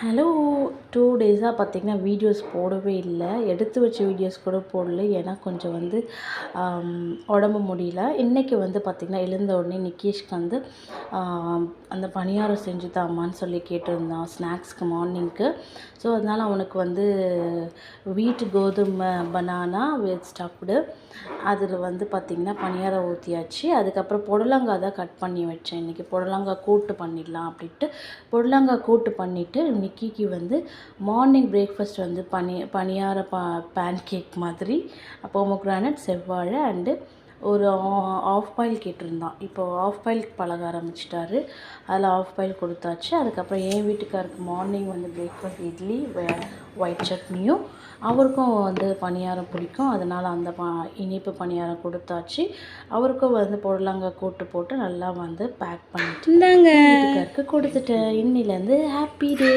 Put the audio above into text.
Hello 2 டேஸாக பார்த்திங்கன்னா videos போடவே இல்லை. எடுத்து வச்ச வீடியோஸ் கூட போடல. ஏன்னா கொஞ்சம் உடம்பு முடியல. இன்றைக்கி பார்த்திங்கன்னா எழுந்த உடனே நிக்கேஷ்க்கு அந்த பணியாரம் செஞ்சு தாம்மான்னு சொல்லி கேட்டிருந்தான் ஸ்நாக்ஸ்க்கு மார்னிங்க்கு. ஸோ அதனால் அவனுக்கு வீட்டு கோதுமை பனானா வித் ஸ்டஃப்டு அதில் பார்த்திங்கன்னா பணியாரம் ஊற்றியாச்சு. அதுக்கப்புறம் புடலங்காய் தான் கட் பண்ணி வச்சேன். இன்றைக்கி புடலங்காய் கூட்டு பண்ணிடலாம் அப்படின்ட்டு புடலங்காய் கூட்டு பண்ணிவிட்டு நிக்கிக்கு மார்னிங் பிரேக்ஃபாஸ்ட் பணியார பேன் கேக் மாதிரி பொமோகிரானட் செவ்வாழை அண்டு ஒரு ஆஃப் பாயில் கேட்டிருந்தான். இப்போது ஆஃப் பாயில் பழக ஆரம்பிச்சிட்டாரு. அதில் ஆஃப் பாயில் கொடுத்தாச்சு. அதுக்கப்புறம் என் வீட்டுக்காருக்கு மார்னிங் பிரேக்ஃபாஸ்ட் இட்லி ஒயிட் சட்னியும், அவருக்கும் பணியாரம் பிடிக்கும். அதனால் அந்த இனிப்பு பணியாரம் கொடுத்தாச்சு. அவருக்கும் புடலங்காய் கூட்டு போட்டு நல்லா பேக் பண்ணிட்டு வீட்டுக்காருக்கு கொடுத்துட்டேன். இன்னிலேருந்து ஹாப்பி டே.